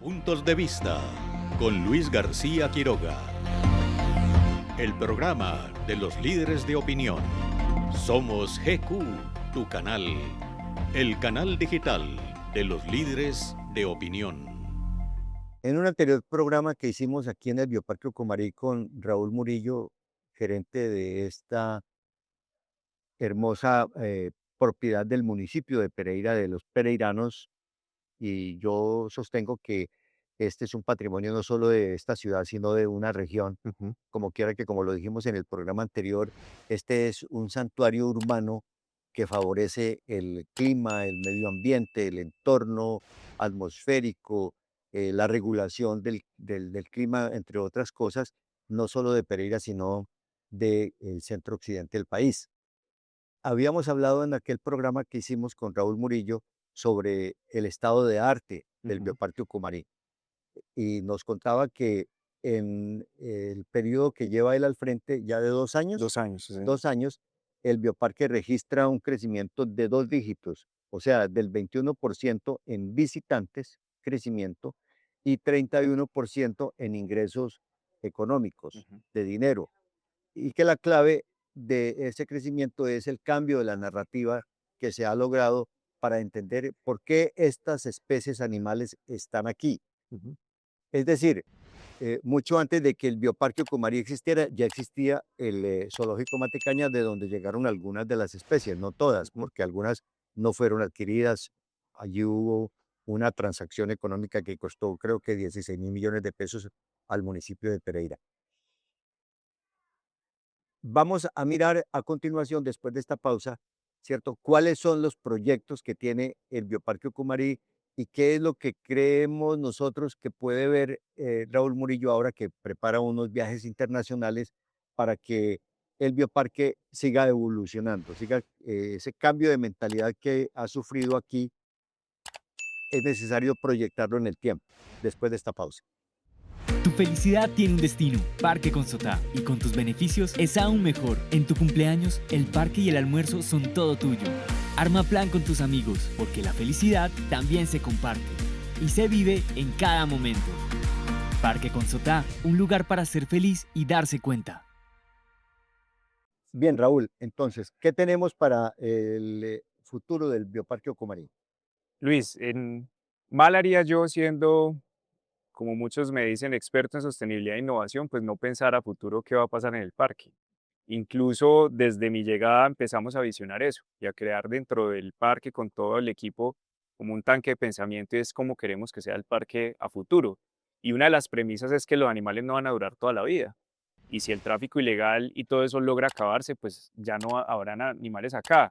Puntos de Vista con Luis García Quiroga. El programa de los líderes de opinión. Somos GQ, tu canal. El canal digital de los líderes de opinión. En un anterior programa que hicimos aquí en el Bioparque Ucomarí con Raúl Murillo, gerente de esta hermosa propiedad del municipio de Pereira, de los pereiranos, y yo sostengo que este es un patrimonio no solo de esta ciudad, sino de una región. Ujú. Como quiera que, como lo dijimos en el programa anterior, este es un santuario urbano que favorece el clima, el medio ambiente, el entorno atmosférico, la regulación del clima, entre otras cosas, no solo de Pereira, sino del centro occidente del país. Habíamos hablado en aquel programa que hicimos con Raúl Murillo sobre el estado de arte del Ujú. Bioparque Ucumarí y nos contaba que en el periodo que lleva él al frente, ya de 2 años, 2 años, sí. 2 años, el bioparque registra un crecimiento de 2 dígitos, o sea, del 21% en visitantes, crecimiento, y 31% en ingresos económicos, Ujú. de dinero. Y que la clave de ese crecimiento es el cambio de la narrativa que se ha logrado para entender por qué estas especies animales están aquí. Ujú. Es decir, mucho antes de que el Bioparque Ucumarí existiera, ya existía el Zoológico Matecaña, de donde llegaron algunas de las especies, no todas, Ujú. porque algunas no fueron adquiridas. Allí hubo una transacción económica que costó, creo que 16.000 millones de pesos al municipio de Pereira. Vamos a mirar a continuación, después de esta pausa, ¿cierto? ¿Cuáles son los proyectos que tiene el Bioparque Ucumarí y qué es lo que creemos nosotros que puede ver Raúl Murillo ahora que prepara unos viajes internacionales para que el bioparque siga evolucionando, siga ese cambio de mentalidad que ha sufrido aquí? Es necesario proyectarlo en el tiempo, después de esta pausa. Tu felicidad tiene un destino, Parque Consotá, y con tus beneficios es aún mejor. En tu cumpleaños, el parque y el almuerzo son todo tuyo. Arma plan con tus amigos, porque la felicidad también se comparte y se vive en cada momento. Parque Consotá, un lugar para ser feliz y darse cuenta. Bien, Raúl, entonces, ¿qué tenemos para el futuro del Bioparque Ucumarí? Luis, mal haría yo siendo, como muchos me dicen, experto en sostenibilidad e innovación, pues no pensar a futuro qué va a pasar en el parque. Incluso desde mi llegada empezamos a visionar eso y a crear dentro del parque con todo el equipo como un tanque de pensamiento y es como queremos que sea el parque a futuro. Y una de las premisas es que los animales no van a durar toda la vida. Y si el tráfico ilegal y todo eso logra acabarse, pues ya no habrán animales acá.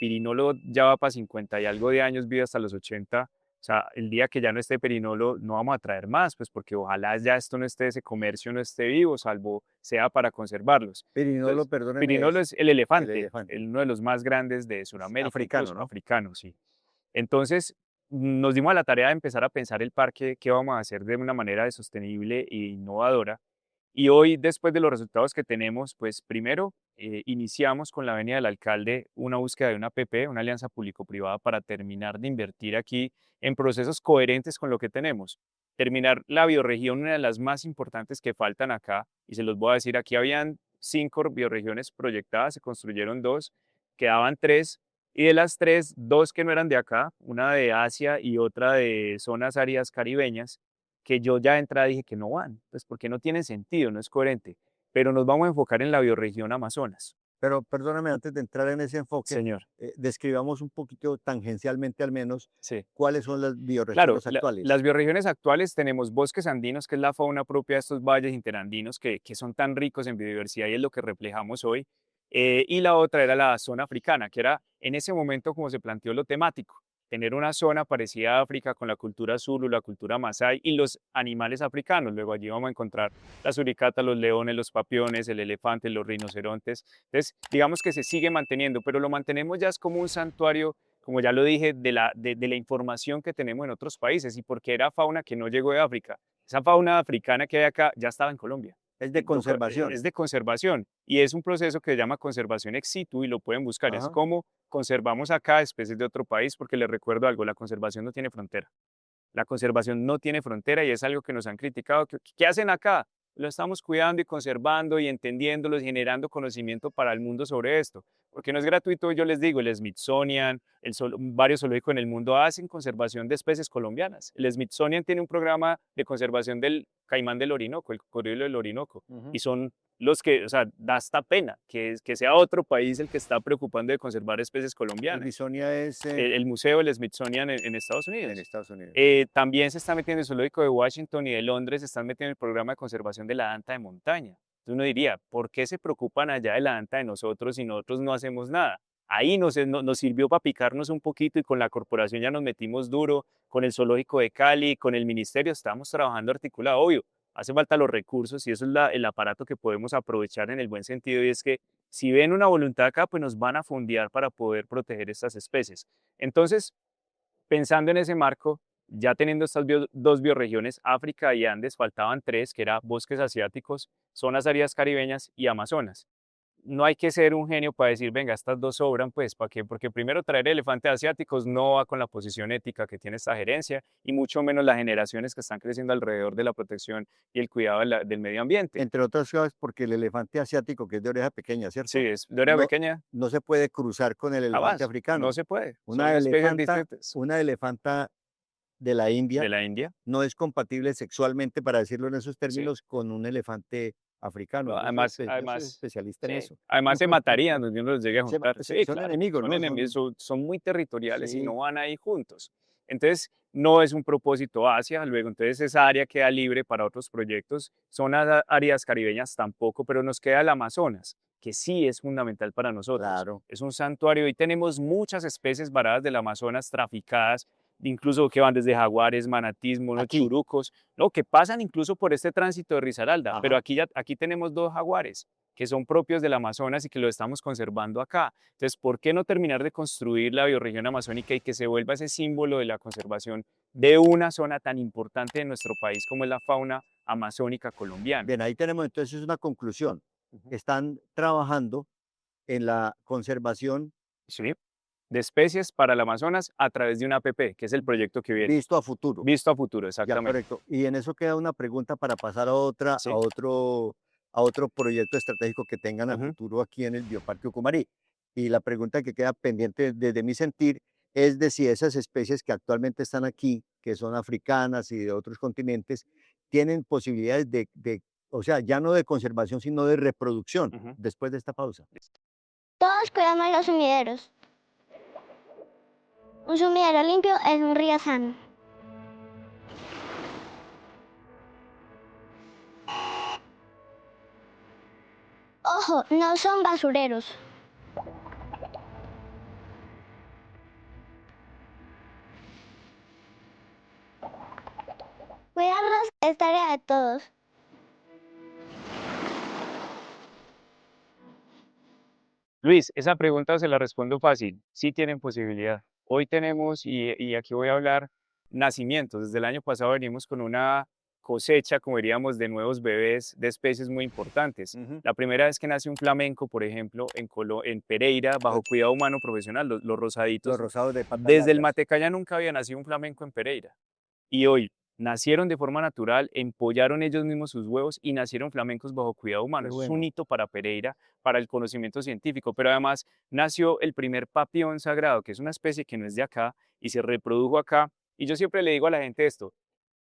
Pirinolo ya va para 50 y algo de años, vive hasta los 80. O sea, el día que ya no esté Pirinolo, no vamos a traer más, pues porque ojalá ya esto no esté, ese comercio no esté vivo, salvo sea para conservarlos. Pirinolo, Entonces, perdóneme, Pirinolo es es el el elefante, elefante, uno de los más grandes de Sudamérica, africano, incluso ¿no? africano, sí. Entonces, nos dimos a la tarea de empezar a pensar el parque, qué vamos a hacer de una manera sostenible e innovadora. Y hoy, después de los resultados que tenemos, pues primero iniciamos con la venia del alcalde una búsqueda de una PP, una alianza público-privada, para terminar de invertir aquí en procesos coherentes con lo que tenemos. Terminar la bioregión, una de las más importantes que faltan acá, y se los voy a decir, aquí habían 5 bioregiones proyectadas, se construyeron 2, quedaban 3, y de las 3, 2 que no eran de acá, una de Asia y otra de zonas áridas caribeñas, que yo ya de entrada dije que no van, pues porque no tiene sentido, no es coherente, pero nos vamos a enfocar en la bioregión Amazonas. Pero perdóname, antes de entrar en ese enfoque, Señor, describamos un poquito, tangencialmente al menos, sí. cuáles son las Claro, bioregiones las actuales. bioregiones actuales tenemos bosques andinos, que es la fauna propia de estos valles interandinos que son tan ricos en biodiversidad y es lo que reflejamos hoy. Y la otra era la zona africana, que era en ese momento como se planteó lo temático, tener una zona parecida a África con la cultura zulu, la cultura masái y los animales africanos. Luego allí vamos a encontrar la suricata, los leones, los papiones, el elefante, los rinocerontes. Entonces, digamos que se sigue manteniendo, pero lo mantenemos ya es como un santuario, como ya lo dije, de la información que tenemos en otros países y porque era fauna que no llegó de África. Esa fauna africana que hay acá ya estaba en Colombia. Es de conservación. Es de conservación y es un proceso que se llama conservación ex situ y lo pueden buscar. Es Ajá. como conservamos acá especies de otro país, porque les recuerdo algo, la conservación no tiene frontera. La conservación no tiene frontera y es algo que nos han criticado. ¿Qué hacen acá? Lo estamos cuidando y conservando y entendiéndolos y generando conocimiento para el mundo sobre esto. Porque no es gratuito, yo les digo, el Smithsonian, varios zoológicos en el mundo hacen conservación de especies colombianas. El Smithsonian tiene un programa de conservación del caimán del Orinoco, el cocodrilo del Orinoco, y son los que, o sea, da hasta pena que sea otro país el que está preocupando de conservar especies El colombianas. Smithsonian es El museo, el Smithsonian en Estados Unidos. en Estados Unidos. También se está metiendo el zoológico de Washington y de Londres, se están metiendo en el programa de conservación de la anta de montaña. Entonces uno diría, ¿por qué se preocupan allá de la anta de nosotros y nosotros no hacemos nada? Ahí nos sirvió para picarnos un poquito y con la corporación ya nos metimos duro, con el zoológico de Cali, con el ministerio, estamos trabajando articulado, obvio. Hace falta los recursos y eso es el aparato que podemos aprovechar en el buen sentido, y es que si ven una voluntad acá, pues nos van a fondear para poder proteger estas especies. Entonces, pensando en ese marco, ya teniendo estas dos bioregiones, África y Andes, faltaban tres, que eran bosques asiáticos, zonas áridas caribeñas y Amazonas. No hay que ser un genio para decir, venga, estas dos sobran, pues, ¿para qué? Porque primero traer elefantes asiáticos no va con la posición ética que tiene esta gerencia, y mucho menos las generaciones que están creciendo alrededor de la protección y el cuidado del medio ambiente. Entre otras cosas, porque el elefante asiático, que es de oreja pequeña, ¿cierto? Sí, es de oreja No, pequeña, no se puede cruzar con el elefante jamás, africano. no se puede, son Una especies elefanta, distintas. una elefanta de la India De la India. no es compatible sexualmente, para decirlo en esos Sí. términos, con un elefante africano. Yo soy Además, especialista en sí, eso. además se matarían, yo no los llegué a juntar. Sí, Son claro, enemigos, son ¿no? enemigos, son muy territoriales y Sí. no van ahí juntos. Entonces, no es un propósito Asia, luego entonces esa área queda libre para otros proyectos. Zonas áreas caribeñas tampoco, pero nos queda el Amazonas, que sí es fundamental para nosotros. Claro. Es un santuario y tenemos muchas especies varadas del Amazonas traficadas, incluso que van desde jaguares, manatís, monos, Aquí. churucos, no, que pasan incluso por este tránsito de Risaralda, Ajá. pero aquí tenemos dos jaguares que son propios del Amazonas y que lo estamos conservando acá. Entonces, ¿por qué no terminar de construir la bioregión amazónica y que se vuelva ese símbolo de la conservación de una zona tan importante de nuestro país como es la fauna amazónica colombiana? Bien, ahí tenemos entonces una conclusión. Ujú. Están trabajando en la conservación Sí, de especies para el Amazonas a través de una APP, que es el proyecto que viene. visto a futuro. Visto a futuro, Ya, exactamente. correcto. Y en eso queda una pregunta para pasar Sí. a otro proyecto estratégico que tengan a Ujú. futuro aquí en el Bioparque Ucumarí. Y la pregunta que queda pendiente desde mi sentir es de si esas especies que actualmente están aquí, que son africanas y de otros continentes, tienen posibilidades o sea, ya no de conservación, sino de reproducción Ujú. después de esta pausa. Todos cuidamos los sumideros. Un sumidero limpio es un río sano. Ojo, no son basureros. Cuidarlos es tarea de todos. Luis, esa pregunta se la respondo fácil. Sí tienen posibilidad. Hoy tenemos, y aquí voy a hablar, nacimientos. Desde el año pasado venimos con una cosecha, como diríamos, de nuevos bebés de especies muy importantes. Ujú. La primera vez que nace un flamenco, por ejemplo, en Pereira, bajo cuidado humano profesional, los rosaditos. Los rosados de patas Desde el largas. Matecaya nunca había nacido un flamenco en Pereira. Y hoy nacieron de forma natural, empollaron ellos mismos sus huevos y nacieron flamencos bajo cuidado humano. Qué Eso es bueno. un hito para Pereira, para el conocimiento científico, pero además nació el primer papión sagrado, que es una especie que no es de acá y se reprodujo acá. Y yo siempre le digo a la gente esto,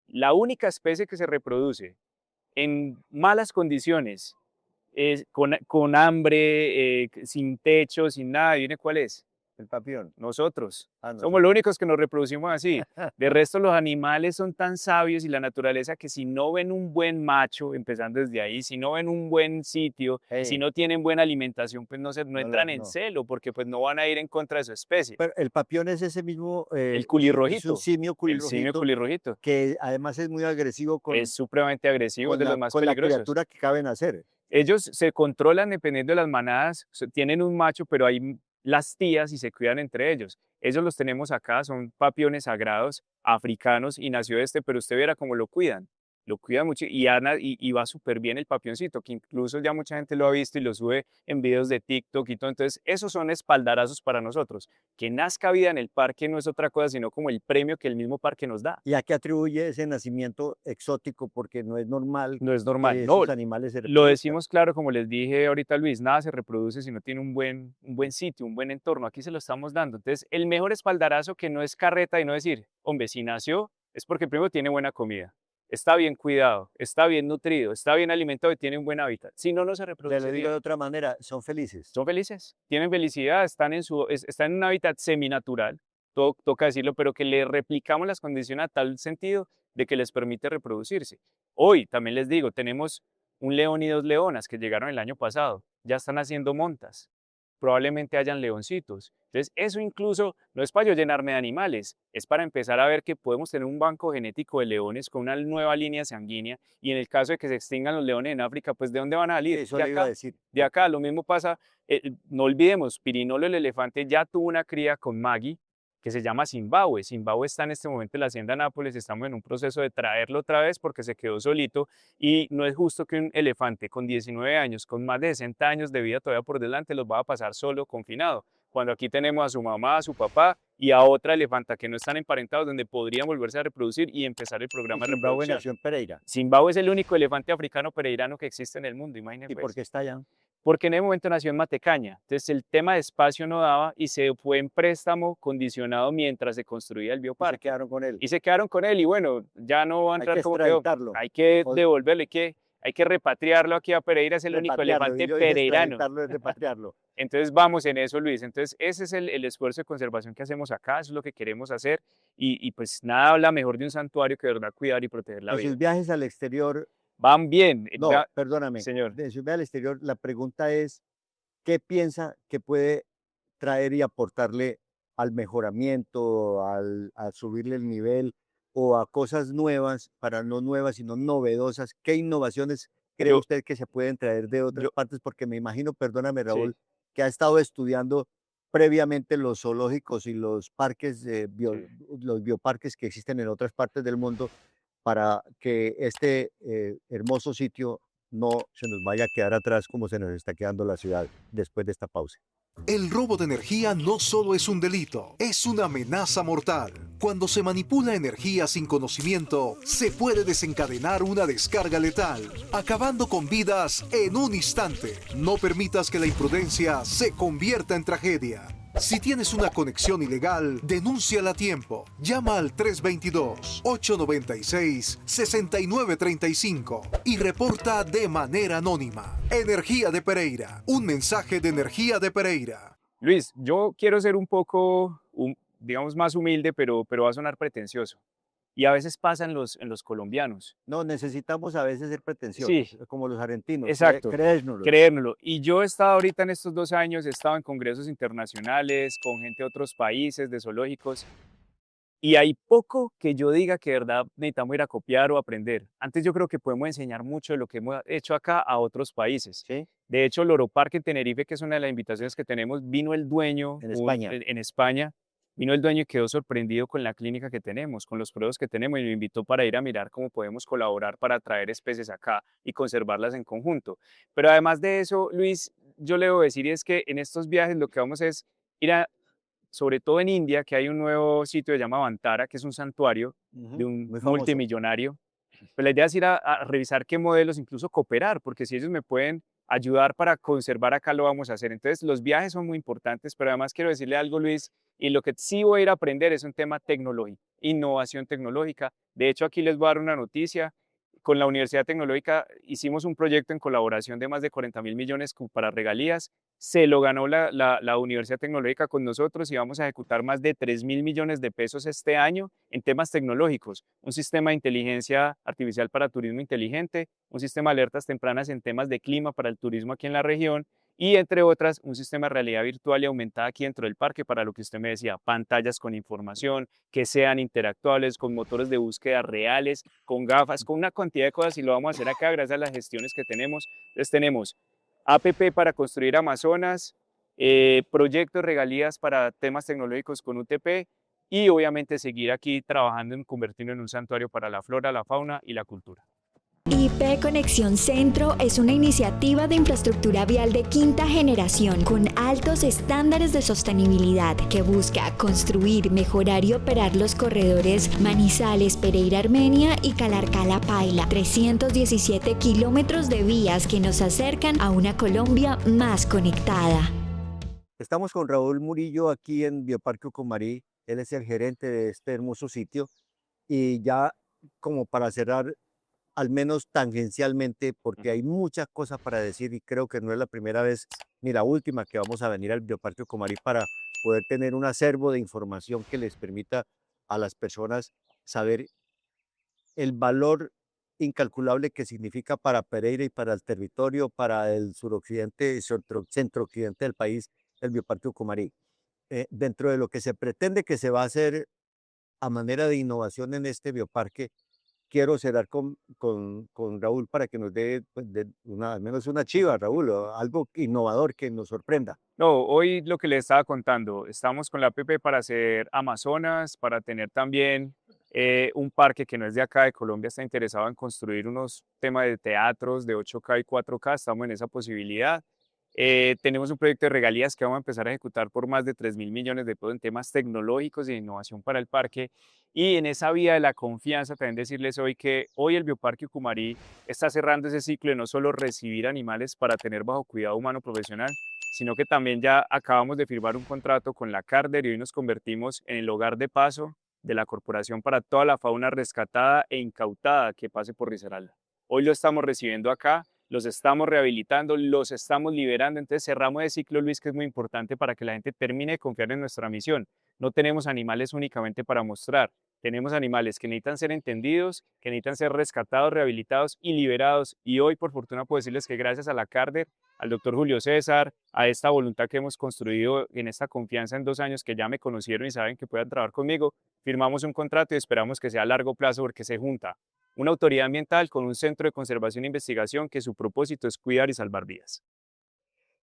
la única especie que se reproduce en malas condiciones, con hambre, sin techo, sin nada, ¿viene cuál es? El papión. Nosotros. Ah, Somos nosotros. los únicos que nos reproducimos así. De resto, los animales son tan sabios y la naturaleza que si no ven un buen macho, empezando desde ahí, si no ven un buen sitio, si Hey. no tienen buena alimentación, pues no No entran lo- en no. celo, porque pues no van a ir en contra de su especie. Pero el papión es ese mismo, El es un culirrojito, simio el simio culirrojito, culirrojito, que además es muy agresivo es supremamente agresivo, es de los más con la peligrosos. criatura que caben hacer. Ellos se controlan dependiendo de las manadas, tienen un macho, pero hay las tías y se cuidan entre ellos. Ellos los tenemos acá, son papiones sagrados, africanos, y nació este, pero usted verá cómo lo cuidan. lo cuidan mucho y va súper bien el papioncito, que incluso ya mucha gente lo ha visto y lo sube en videos de TikTok y todo. Entonces, esos son espaldarazos para nosotros. Que nazca vida en el parque no es otra cosa, sino como el premio que el mismo parque nos da. ¿Y a qué atribuye ese nacimiento exótico? Porque no es normal No es normal, que no, esos animales se lo reproduzcan. decimos claro, como les dije ahorita Luis, nada se reproduce si no tiene un buen sitio, un buen entorno, aquí se lo estamos dando. Entonces, el mejor espaldarazo que no es carreta y no decir, hombre, si nació, es porque primero tiene buena comida, está bien cuidado, está bien nutrido, está bien alimentado y tiene un buen hábitat. Si no, no se Le reproduce lo digo bien. de otra manera, son felices. Son felices, tienen felicidad, están en un hábitat seminatural, toca decirlo, pero que le replicamos las condiciones a tal sentido de que les permite reproducirse. Hoy, también les digo, tenemos un león y 2 leonas que llegaron el año pasado, ya están haciendo montas, probablemente hayan leoncitos. Entonces, eso incluso no es para yo llenarme de animales, es para empezar a ver que podemos tener un banco genético de leones con una nueva línea sanguínea y en el caso de que se extingan los leones en África, pues ¿de dónde van a salir? Eso De le iba a acá. decir. De acá, lo mismo pasa, no olvidemos, Pirinolo el elefante ya tuvo una cría con Maggie que se llama Zimbabue. Zimbabue está en este momento en la hacienda Nápoles, estamos en un proceso de traerlo otra vez porque se quedó solito y no es justo que un elefante con 19 años, con más de 60 años de vida todavía por delante, los va a pasar solo, confinado. Cuando aquí tenemos a su mamá, a su papá y a otra elefanta que no están emparentados, donde podrían volverse a reproducir y empezar el Y programa de Zimbabue reproducción. nació en Pereira. Zimbabue es el único elefante africano pereirano que existe en el mundo, imagínense. ¿Y por qué está allá? Porque en ese momento nació en Matecaña. Entonces el tema de espacio no daba y se fue en préstamo condicionado mientras se construía el Y se bioparque. quedaron con él. Y se quedaron con él y bueno, ya no va a Hay entrar que como quedó. extraditarlo. Hay que O- devolverlo, hay que repatriarlo aquí a Pereira, es el único Repatriarlo. elefante Y yo dije pereirano. extraditarlo es repatriarlo. Entonces vamos en eso, Luis. Entonces ese es el esfuerzo de conservación que hacemos acá, eso es lo que queremos hacer y pues nada habla mejor de un santuario que de verdad cuidar y proteger la En vida. sus viajes al exterior, Van bien. no, perdóname, Señor. de sus viajes al exterior, la pregunta es, ¿qué piensa que puede traer y aportarle al mejoramiento, a subirle el nivel o a cosas nuevas, para no nuevas, sino novedosas? ¿Qué innovaciones cree Yo, usted que se pueden traer de otras yo, partes? Porque me imagino, perdóname, sí. Raúl, que ha estado estudiando previamente los zoológicos y los parques, Sí. los bioparques que existen en otras partes del mundo para que este hermoso sitio no se nos vaya a quedar atrás como se nos está quedando la ciudad después de esta pausa. El robo de energía no solo es un delito, es una amenaza mortal. Cuando se manipula energía sin conocimiento, se puede desencadenar una descarga letal, acabando con vidas en un instante. No permitas que la imprudencia se convierta en tragedia. Si tienes una conexión ilegal, denúnciala a tiempo. Llama al 322-896-6935 y reporta de manera anónima. Energía de Pereira. Un mensaje de Energía de Pereira. Luis, yo quiero ser un poco, digamos, más humilde, pero va a sonar pretencioso. Y a veces pasa en los colombianos. No, necesitamos a veces ser Sí, pretenciosos, como los argentinos. exacto. Creérnoslo. Creérnoslo. Y yo he estado ahorita en estos 2 años, he estado en congresos internacionales con gente de otros países, de zoológicos, y hay poco que yo diga que de verdad necesitamos ir a copiar o aprender. Antes yo creo que podemos enseñar mucho de lo que hemos hecho acá a otros países. ¿Sí? De hecho, Loro Parque en Tenerife, que es una de las invitaciones que tenemos, vino el dueño En España. en España, vino el dueño y quedó sorprendido con la clínica que tenemos, con los productos que tenemos y me invitó para ir a mirar cómo podemos colaborar para traer especies acá y conservarlas en conjunto. Pero además de eso, Luis, yo le debo decir es que en estos viajes lo que vamos es ir a, sobre todo en India, que hay un nuevo sitio que se llama Vantara, que es un santuario Ujú, de un muy famoso. multimillonario. Pues la idea es ir a revisar qué modelos, incluso cooperar, porque si ellos me pueden ayudar para conservar acá, lo vamos a hacer. Entonces, los viajes son muy importantes, pero además quiero decirle algo, Luis, y lo que sí voy a ir a aprender es un tema tecnológico, innovación tecnológica. De hecho, aquí les voy a dar una noticia. Con la Universidad Tecnológica hicimos un proyecto en colaboración de más de 40.000 millones para regalías. Se lo ganó la Universidad Tecnológica con nosotros y vamos a ejecutar más de 3.000 millones de pesos este año en temas tecnológicos. Un sistema de inteligencia artificial para turismo inteligente, un sistema de alertas tempranas en temas de clima para el turismo aquí en la región y, entre otras, un sistema de realidad virtual y aumentada aquí dentro del parque para lo que usted me decía, pantallas con información, que sean interactuables, con motores de búsqueda reales, con gafas, con una cantidad de cosas y lo vamos a hacer acá gracias a las gestiones que tenemos. Entonces tenemos APP para construir Amazonas, proyectos, regalías para temas tecnológicos con UTP y obviamente seguir aquí trabajando en convertirlo en un santuario para la flora, la fauna y la cultura. IP Conexión Centro es una iniciativa de infraestructura vial de quinta generación con altos estándares de sostenibilidad que busca construir, mejorar y operar los corredores Manizales, Pereira, Armenia y Calarcá-La Paila, 317 kilómetros de vías que nos acercan a una Colombia más conectada. Estamos con Raúl Murillo aquí en Bioparque Ucumarí. Él es el gerente de este hermoso sitio. Y ya como para cerrar, al menos tangencialmente, porque hay muchas cosas para decir y creo que no es la primera vez ni la última que vamos a venir al Bioparque Ucumarí para poder tener un acervo de información que les permita a las personas saber el valor incalculable que significa para Pereira y para el territorio, para el suroccidente y centro-occidente del país, el Bioparque Ucumarí. Dentro de lo que se pretende que se va a hacer a manera de innovación en este bioparque, quiero cerrar con Raúl para que nos dé pues, al menos una chiva, Raúl, o algo innovador que nos sorprenda. No, hoy lo que les estaba contando, estamos con la APP para hacer Amazonas, para tener también un parque que no es de acá de Colombia, está interesado en construir unos temas de teatros de 8K y 4K, estamos en esa posibilidad. Tenemos un proyecto de regalías que vamos a empezar a ejecutar por más de 3.000 millones de pesos en temas tecnológicos y de innovación para el parque. Y en esa vía de la confianza, también decirles hoy que hoy el Bioparque Ucumarí está cerrando ese ciclo de no solo recibir animales para tener bajo cuidado humano profesional, sino que también ya acabamos de firmar un contrato con la Carder y hoy nos convertimos en el hogar de paso de la corporación para toda la fauna rescatada e incautada que pase por Risaralda. Hoy lo estamos recibiendo acá, los estamos rehabilitando, los estamos liberando, entonces cerramos el ciclo, Luis, que es muy importante para que la gente termine de confiar en nuestra misión. No tenemos animales únicamente para mostrar, tenemos animales que necesitan ser entendidos, que necesitan ser rescatados, rehabilitados y liberados. Y hoy, por fortuna, puedo decirles que gracias a la Carder, al doctor Julio César, a esta voluntad que hemos construido en esta confianza en 2 años que ya me conocieron y saben que puedan trabajar conmigo, firmamos un contrato y esperamos que sea a largo plazo porque se junta una autoridad ambiental con un centro de conservación e investigación que su propósito es cuidar y salvar vidas.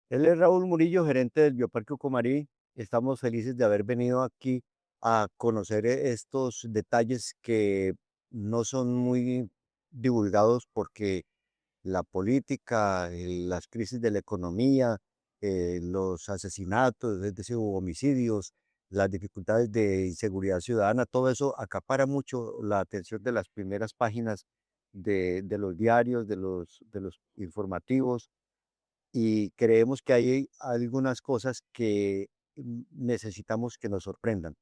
Él es Raúl Murillo, gerente del Bioparque Ucumarí. Estamos felices de haber venido aquí a conocer estos detalles que no son muy divulgados porque la política, las crisis de la economía, los asesinatos, es decir, homicidios, las dificultades de inseguridad ciudadana, todo eso acapara mucho la atención de las primeras páginas de los diarios, de los informativos, y creemos que hay algunas cosas que necesitamos que nos sorprendan.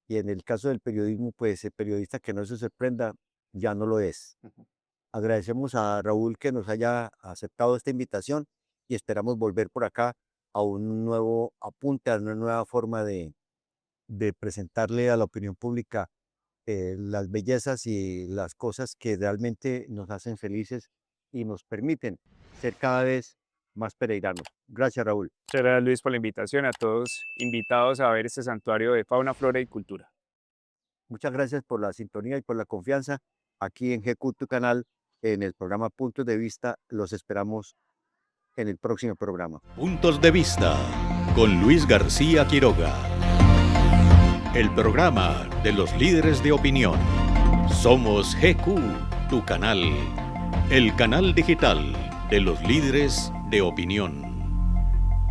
Y en el caso del periodismo, pues el periodista que no se sorprenda ya no lo es. Agradecemos a Raúl que nos haya aceptado esta invitación y esperamos volver por acá a un nuevo apunte, a una nueva forma de presentarle a la opinión pública las bellezas y las cosas que realmente nos hacen felices y nos permiten ser cada vez más pereiranos. Gracias, Raúl. Muchas gracias, Luis, por la invitación, a todos invitados a ver este santuario de fauna, flora y cultura. Muchas gracias por la sintonía y por la confianza aquí en GQ, tu canal, en el programa Puntos de Vista. Los esperamos en el próximo programa. Puntos de Vista con Luis García Quiroga. El programa de los líderes de opinión. Somos GQ, tu canal. El canal digital de los líderes de opinión.